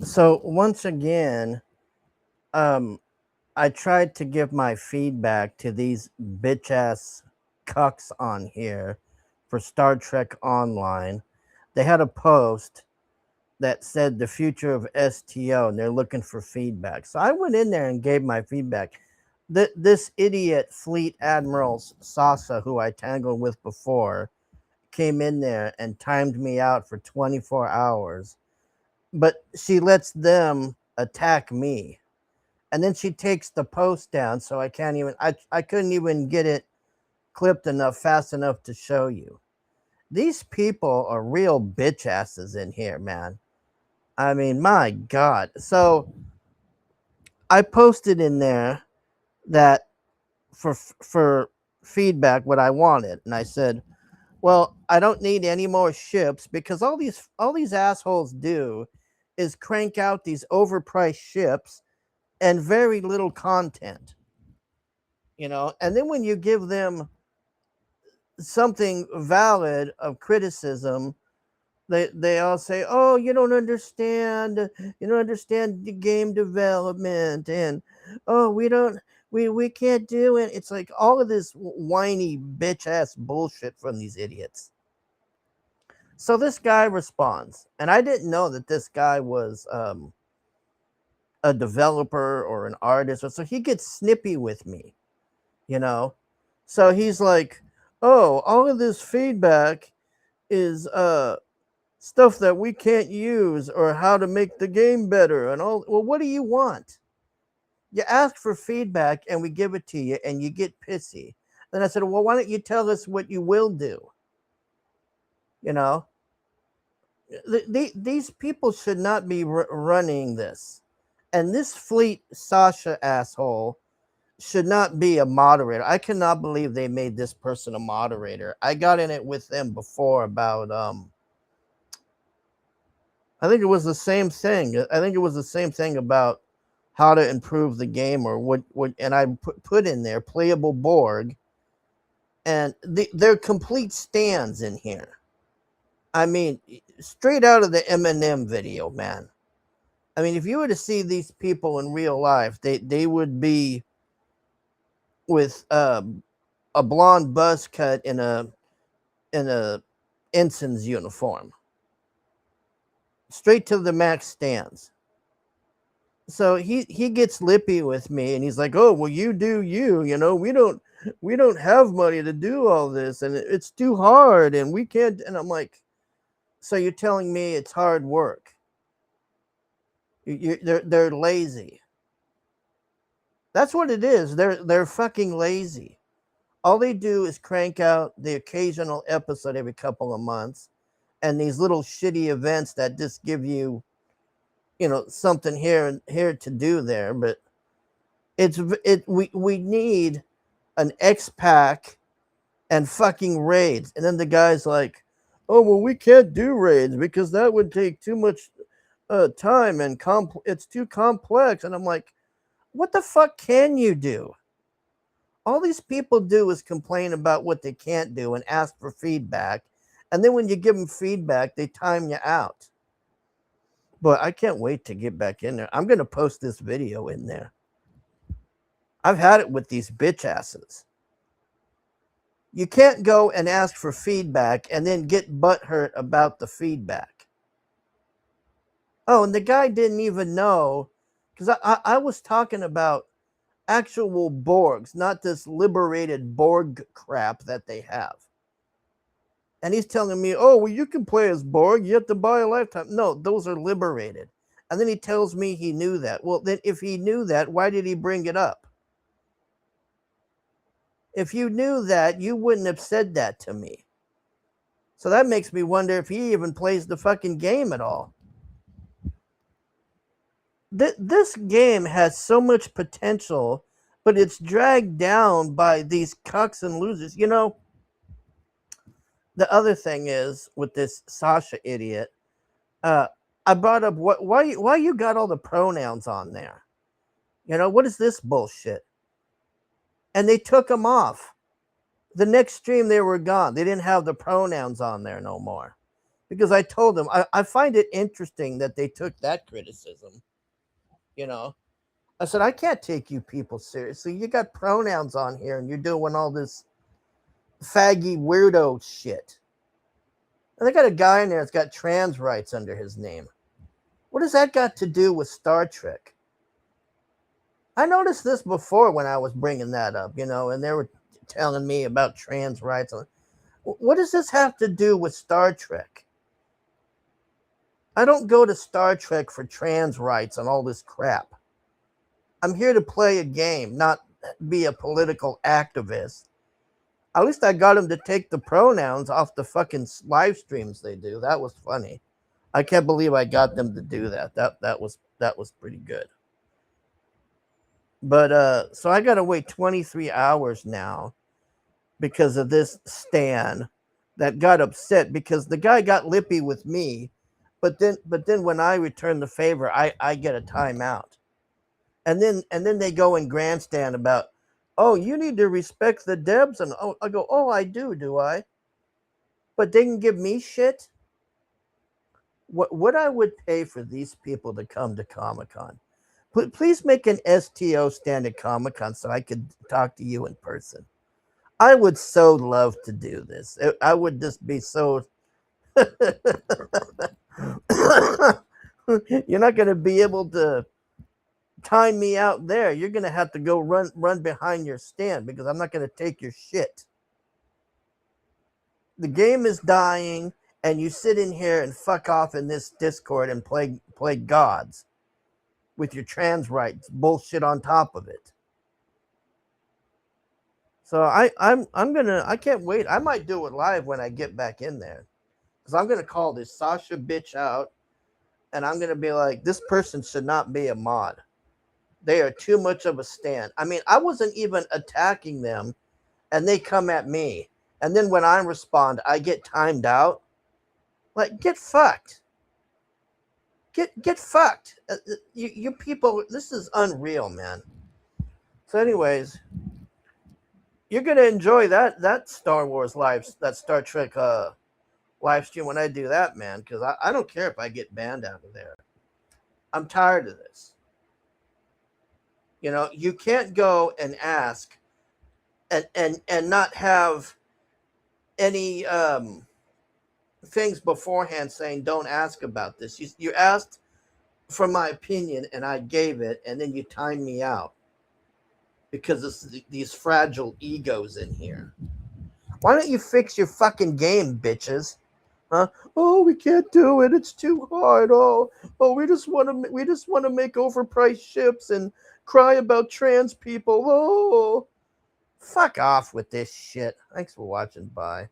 So once again, um, I tried to give my feedback to these bitch ass cucks on here for Star Trek Online. They had a post that said the future of STO and they're looking for feedback. So I went in there and gave my feedback. This idiot Fleet Admiral Sasa, who I tangled with before, came in there and timed me out for 24 hours. But she lets them attack me. And then she takes the post down, so I couldn't even get it clipped enough fast enough to show you. These people are real bitch asses in here, man. I mean, my God. So I posted in there that for feedback what I wanted, and I said, "Well, I don't need any more ships because all these assholes do is crank out these overpriced ships and very little content, you know. And then when you give them something valid of criticism, they all say, "Oh, you don't understand the game development," and "Oh, we can't do it." It's like all of this whiny bitch ass bullshit from these idiots. So this guy responds, and I didn't know that this guy was a developer or an artist, so he gets snippy with me, you know. So he's like, "Oh, all of this feedback is stuff that we can't use or how to make the game better and all." Well, what do you want? You ask for feedback and we give it to you and you get pissy. Then I said, "Well, why don't you tell us what you will do?" You know, these people should not be running this. And this Fleet Sasha asshole should not be a moderator. I cannot believe they made this person a moderator. I got in it with them before about I think it was the same thing. I think it was the same thing about how to improve the game or what and I put in there playable Borg, and they're complete stands in here. I mean, straight out of the Eminem video, man. I mean, if you were to see these people in real life, they would be with a blonde buzz cut in a ensign's uniform, straight to the max stands. So he gets lippy with me and he's like, "Oh, well, you do you, you know, we don't have money to do all this and it's too hard and we can't." And I'm like, "So you're telling me it's hard work? They're lazy. That's what it is. They're fucking lazy. All they do is crank out the occasional episode every couple of months and these little shitty events that just give you, something here and here to do there. But we need an X pack and fucking raids." And then the guy's like, "Oh, well, we can't do raids because that would take too much time and it's too complex." And I'm like, what the fuck can you do? All these people do is complain about what they can't do and ask for feedback. And then when you give them feedback, they time you out. But I can't wait to get back in there. I'm going to post this video in there. I've had it with these bitch asses. You can't go and ask for feedback and then get butthurt about the feedback. Oh, and the guy didn't even know, because I was talking about actual Borgs, not this liberated Borg crap that they have. And he's telling me, "Oh, well, you can play as Borg. You have to buy a lifetime." No, those are liberated. And then he tells me he knew that. Well, then if he knew that, why did he bring it up? If you knew that, you wouldn't have said that to me. So that makes me wonder if he even plays the fucking game at all. This game has so much potential, but it's dragged down by these cucks and losers. The other thing is with this Sasha idiot, uh, I brought up why you got all the pronouns on there. What is this bullshit? And they took them off. The next stream they were gone. They didn't have the pronouns on there no more. because I told them I find it interesting that they took that criticism. You know, I said, I can't take you people seriously. You got pronouns on here and you're doing all this faggy weirdo shit. And they got a guy in there that's got trans rights under his name. What does that got to do with Star Trek? I noticed this before when I was bringing that up, and they were telling me about trans rights. What does this have to do with Star Trek? I don't go to Star Trek for trans rights and all this crap. I'm here to play a game, not be a political activist. At least I got them to take the pronouns off the fucking live streams they do. That was funny. I can't believe I got them to do that. That was pretty good. But so I gotta wait 23 hours now because of this Stan that got upset because the guy got lippy with me, but then when I return the favor, I get a timeout. And then they go and grandstand about, oh, you need to respect the Debs, and I go, oh, I do I? But they can give me shit. What I would pay for these people to come to Comic-Con. Please make an STO stand at Comic-Con so I could talk to you in person. I would so love to do this. I would just be so. You're not going to be able to time me out there. You're going to have to go run behind your stand because I'm not going to take your shit. The game is dying, and you sit in here and fuck off in this Discord and play gods with your trans rights bullshit on top of it. So I can't wait. I might do it live when I get back in there, because I'm gonna call this Sasha bitch out, and I'm gonna be like, this person should not be a mod. They are too much of a stand. I mean, I wasn't even attacking them, and they come at me, and then when I respond, I get timed out. Like, get fucked. Get fucked. You people, this is unreal, man. So, anyways, you're gonna enjoy that Star Wars that Star Trek live stream when I do that, man. Because I don't care if I get banned out of there. I'm tired of this. You can't go and ask and not have any things beforehand saying don't ask about this. You asked for my opinion and I gave it, and then you timed me out because it's these fragile egos in here. Why don't you fix your fucking game, bitches? Huh? Oh, we can't do it. It's too hard. Oh, we just want to make overpriced ships and cry about trans people. Oh, fuck off with this shit. Thanks for watching. Bye.